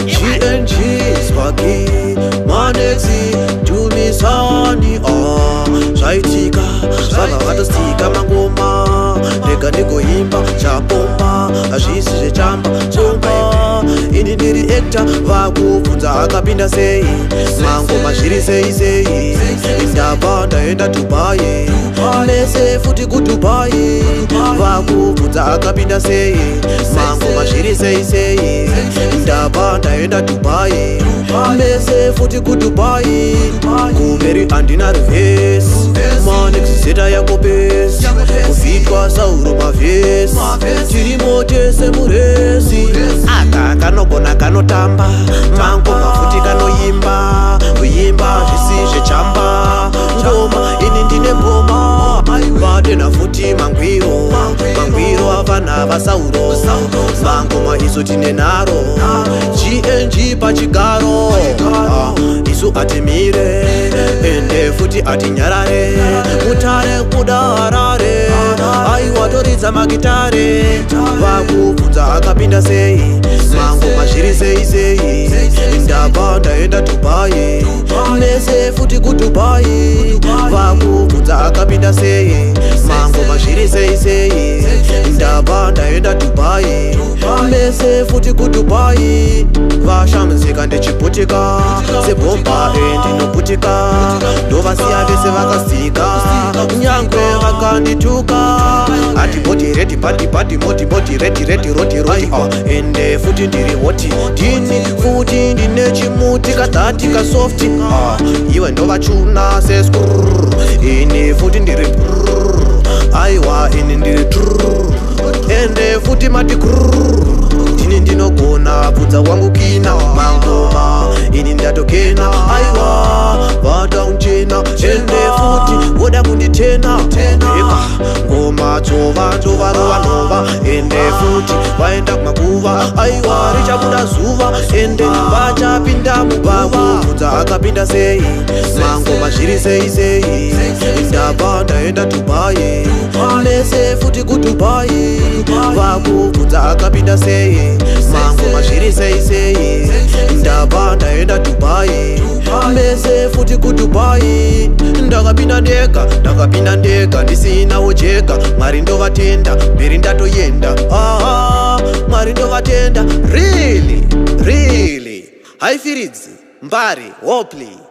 GNG Spaki Manexi Tumisani Zvaitika zvabva vatosika mangoma rega ndigoimba chapomba hazvisi zvechamba chomba ini ndiri ekta vakubvunza akapinda sei mangoma zviri sei sei ndabva ndaenda Dubai mese futi kuDubai vakubvunza akapinda sei mangoma zviri sei sei ndabva ndaenda Dubai mese futi kuDubai kumeri andina reverse Manex zeta yako pesi kuvhitwa Sauro mavhesi tirimo tese muresi aka kanogona kanotamba mangoma futi kanoimba kuimba zvisi zvechamba ngoma ini ndine ngoma vatena futi mangwiro avana vaSauro mangoma isu tine nharo GNG pachigaro isu atimire ende futi atinyarare mutare kuda Harare aiwatoridza magitare vakubvunza akapinda sei mangoma zviri sei sei ndabva ndaenda Dubai mese futi kuDubai vakubvunza akapinda sei mangoma zviri sei sei ndabva ndaenda Dubai mese futi kuDubai vashamuzika ndichiputika sebhomba endinoputika ndovasiya vese vakasika nyangwe vakandituka ati body ready body moti ready roti ende futi ndiri hoti ndini futi ndine chimuti kadhati kasofti iwe ndovachuna seskrr ini futi ndiri aiwa ini ndiri ende futi mati ndini ndinogona bvunza wangu kina mangoma ini ndatokena aiwa vata unchena ende futi woda kunditena ngoma tsova rova ende futi vaenda kumakuva aiwa richabuda zuva ende vachapinda mugwagwa bvunza akapinda sei mangoma zviri sei sei ndabva ndaenda Dubai mese futi kuDubai vakubvunza akapinda sei mangoma zviri sei sei ndabva ndaenda Dubai mese futi kuDubai ndakapinda ndega ndisina wojeka Mwari ndovatenda mberi ndatoyenda Mwari ndovatenda really haifiridzi mbari Hopley